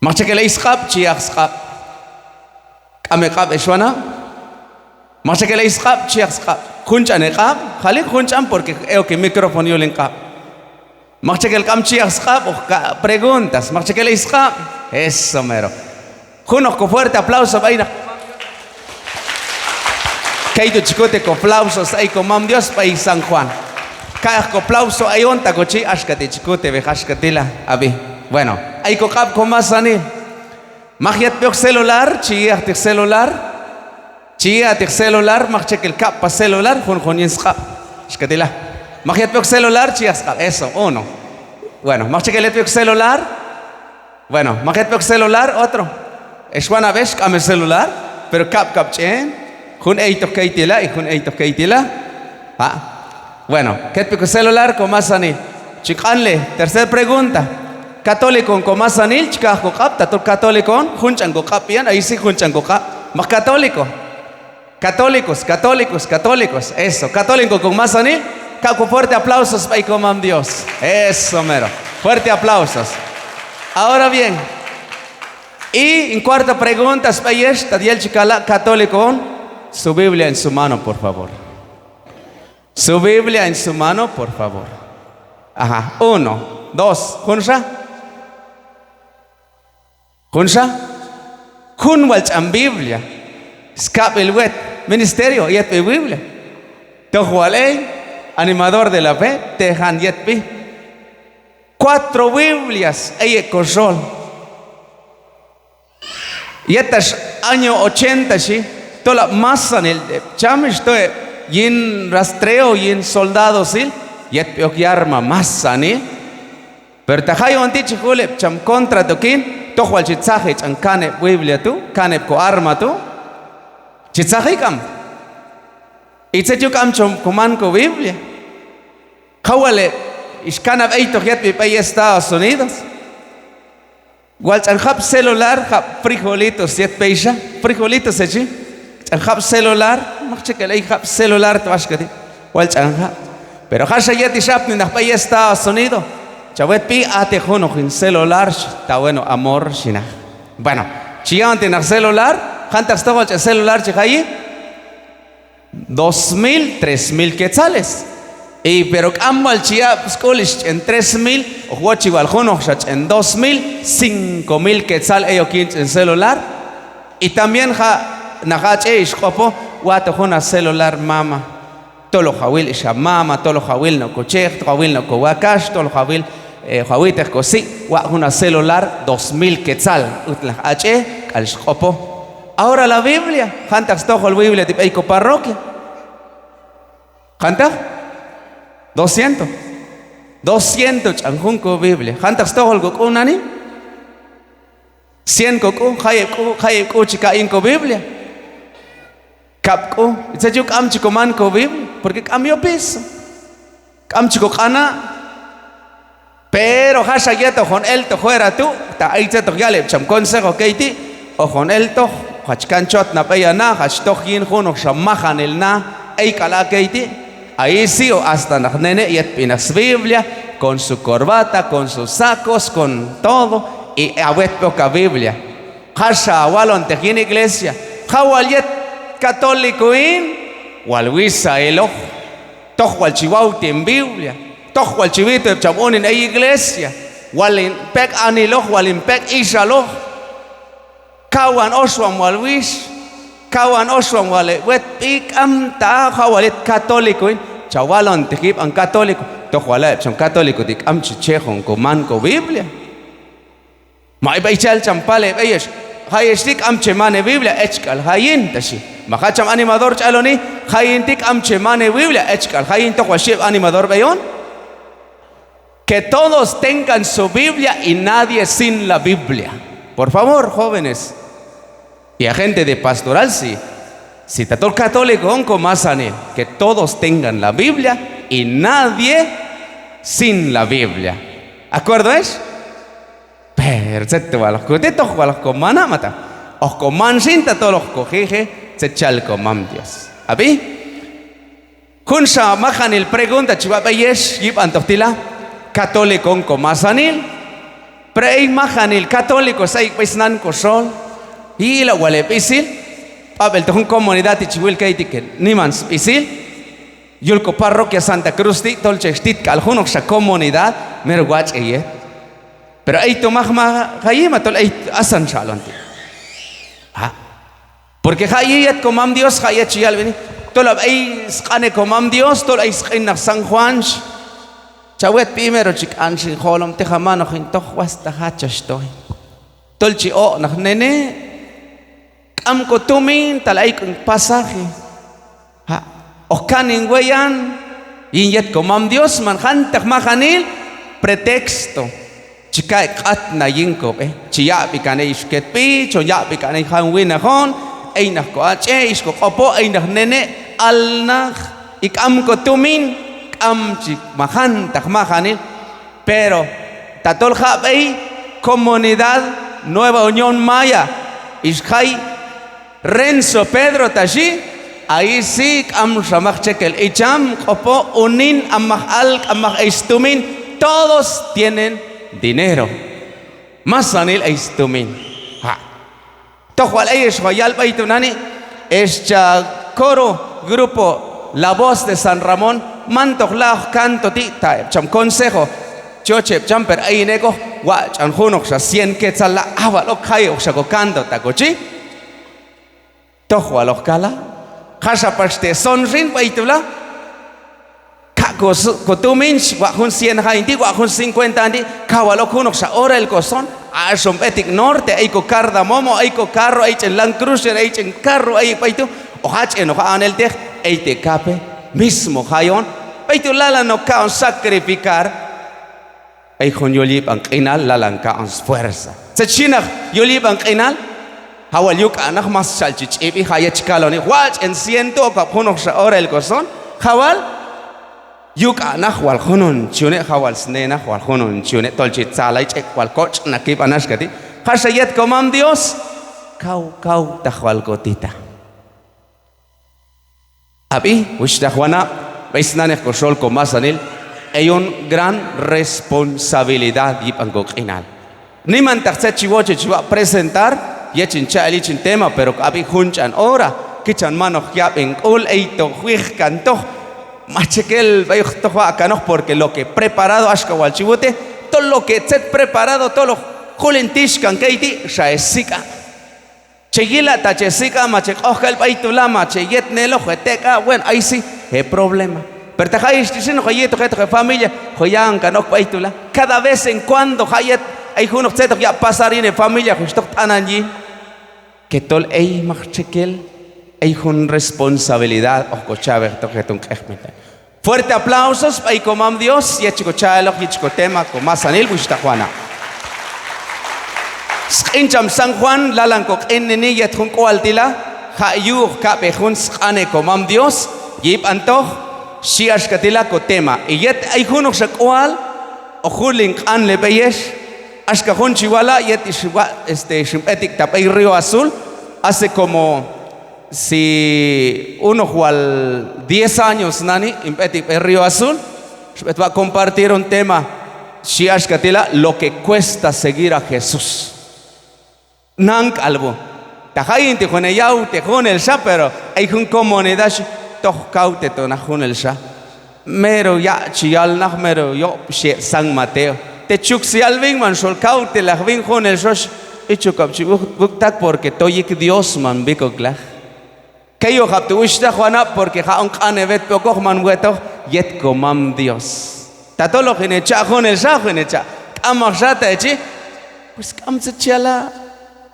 Machekele isqab chiaqsqab. Ameqab eshwana. Machekele isqab chiaqsqab. Kunchan eqab. Khalik kunchan porque que micrófono yo lenqab. Machekele kam chiaqsqab preguntas. Machekele isqab. Eso mero. Junos con fuerte aplauso vaina. Kaito chicote con aplausos ahí con mam Dios país San Juan. Cada aplauso hay onta cochi ashkate chicote vejashkatila abi. Bueno, hay cocap con más ani. Magiat peok celular, chiatic celular. Chiatic celular, machek el cap pa celular, con yinskap. Ashkatila. Magiat peok celular, chiaskap. Eso, uno. Bueno, machek el peok celular. Bueno, magiat peok celular, otro. Eshwana vesh cam el celular, pero cap chen. Jun eito keitila y jun eito keitila. Bueno, ¿qué peok celular con más ani? Chicanle, tercera pregunta. Católico con más anil, chica cocap, tato católico, junchan cocap, bien, ahí sí junchan cocap. Más católico. Católicos, eso. Católico con más anil, caco fuerte aplausos para comam Dios. Eso mero. Fuerte aplausos. Ahora bien, y en cuarta pregunta, Spayesh, Tadiel Chicala, católico, su Biblia en su mano, por favor. Su Biblia en su mano, por favor. Ajá, 1, 2, ¿Junsha? Kun walchan Biblia. Escape el wet. Ministerio, yet Biblia. Tohualei, animador de la fe, tejan yet pi. 4 Biblias, eye control. Yetas año 80, sí. Toda la masa en el chamish, toe yin rastreo, yin soldado, sí. Yet peok arma masa, ni. Pero tajayo antichi jule, cham contra tokin. Tohual chitzaje chan kanep Biblia tu, kanep ko arma tu. Chitzaje kam. Itzechu kam chom kuman ko Biblia. Kawale iskanab eito yet pi Estados Unidos. Igual chan hap celular, hap frijolitos yet peisha, frijolitos echi. Chan hap celular, machekele hap celular tawashkati. Igual chan hap. Pero hasha yet ishap ni pi Estados Unidos. Chawet pi ate juno sin celular, está bueno, amor, shina. Bueno, chiyan tener celular, hantas todo el celular chihayi, 2,000, 3,000 quetzales. Y pero amal chia scholish en 3,000, o huachival juno en 2,000, 5,000 quetzal ello en celular. Y también ha nahache ishkopo, guato juna celular mama. Todo lo jawil isha mama, todo lo jawil no cochech, todo jawil no cowacash, todo lo jawil Juaguites cosí, una celular 2,000 quetzal. Al schopo. Ahora la Biblia, ¿Hantas tojo la Biblia de Peico Parroquia? ¿Hanta? 200. 200 chanjunco Biblia. ¿Hantas tojo el gokunani? 100 cocu, hayep chica inco Biblia. Capco, se yo camchico manco Biblia, porque cambió piso. Camchico cana. Pero hasha yeto con el to fuera tú, ta ahí te toyale cham consejo keiti, o con el to, hachkanchot na peya na, hachtojin juno shamajan el na, ei kala keiti, ahí sí o hasta na nene yet pinas Biblia, con su corbata, con sus sacos, con todo, y awet poca Biblia. Hasha awalon tejin iglesia, hawal yet católico in, walwisa elo, tohual chihuauti en Biblia. Tojo al chivito de chabón en la iglesia. Walin pek aniloh, walin pek ishaloh. Kawan oswam walwish. Kawan oswam wale. Wet pik am ta hawalit católico. Chawalan tikip ang católico. Tojo wale cham católico tik am chichejón coman ko Biblia. Ma iba ichal champale beyesh. Hayesh tik am chemane Biblia echkal hayin tashi. Makacham animador chaloni. Hayin tik am chemane Biblia echkal hayin tojo shib animador beyon. Que todos tengan su Biblia y nadie sin la Biblia. Por favor, jóvenes. Y a gente de pastoral, sí. Si te toca católico, onco más anel. Que todos tengan la Biblia y nadie sin la Biblia. ¿Acuerdo es? Perfecto, a los cotetos, a los comana mata. Os coman sinta todos los cojeje, se chal comam Dios. ¿Abi? Junsa majan el pregunta, chivapayesh, yip antostila. Católico con masanil, pero hay majanil católicos hay pues nan kosol y la huele pisil papel ton comunidad y chihuil que ni mans pisil yulko parroquia Santa Cruz ti tolchestit caljuno sa comunidad merguach eye pero hay to magma hayima tol hay asan chalonti ha porque hayet comam Dios hayet chial veni tol hay skane comam Dios tol hay skina San Juan chawet primero chik ansin holom te jamano hintoh wasta hachastoy tolchi o nak nene am ko tumin talay kung pasaje ha o kanin weyan inyet comam Dios manhantak mahanil pretexto chikay kat na yinko chiya pikane isket pi choya pikane hanwina hon ay nak ko ache isko kopo ay nak nene alnak ikam ko tumin amchik mahantak mahanil pero tatol habay comunidad Nueva Unión Maya ishay Renzo Pedro tashi ahí sí am ramach chekel icham kopo unin amach al amach istumin todos tienen dinero masanil istumin ha tohwal es royal baitunani escha coro grupo La Voz de San Ramón mantohlaj canto ti ta cham consejo choche champer ahí nego wa chan hunok sa 100 quetzal la awalo kai ok sa canto ta cochi tohwal okala khasa paste sonrin baitula kotumin wa hun 100 hainti wa hun 50 anti kawalo kunok sa ora el coson a sompetic norte ay ko cardamomo ay ko carro ay chen Land Cruiser ay chen carro ay baitu o hach en ojan el tech ay te cape mismo hayon baitu lala no ka sacrificar ay hun yolip ang inal lalan ka ang fuerza sa china yolip ang inal hawal yuk anak mas salchich ibi hayach kaloni watch en ciento ka punok sa ora el coson hawal yuk anak wal hunun chune hawal snena wal hunun chune tolchit salay chek wal coach nakip anash kati hasayet comam Dios kau tahwal kotita abi ushtahwana baisnaneh kosol komasanil hay un gran responsabilidad yipangok inal niman taxet chiwoche chiwa presentar yechin chali chin tema pero abi hunchan ora kichan mano yap en ul eito huij canto machekel bayuj tohwa kanoh porque lo que preparado ashkawal chivote todo lo que set preparado todo lo julentish kan keiti shaesika chegila tachesika machek ojal baitula machet nelo jeteka bueno ahí sí hay problema pero te hayes diciendo hayeto gente familia hoyan kanok baitula cada vez en cuando hayet hay uno que ya pasar en familia justo ananji que tol ey machekel hay una responsabilidad o cochave toquetun kehmete fuerte aplausos para comam Dios y chico chalo y chico tema con más anil bushta Juana incham San Juan lalankok enneni yet hun kwaltila hayu ka behun ane comam Dios yip antoh shiash katila ko tema y yet hay uno shakwal o hulink an le beyesh ashka hun chiwala yet ishwa shimpetik tapay Río Azul hace como si uno jual 10 años nani impetik Río Azul va a compartir un tema shiash katila lo que cuesta seguir a Jesús nank algo tahayin te jone yau te jone el sha pero hay un comunidad toh kaute to na jone el sha mero ya chial na mero yo San Mateo te chuk si alvin man sol kaute la vin jone el shosh ichukap chibuk porque toyik Dios man bikokla kayo hap tu ushta Juana porque ha un kanevet pokok man weto yet comam Dios tatolo jene cha jone el sha jene cha amashata echi pues kam se chala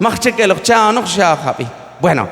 marche que los cha no happy bueno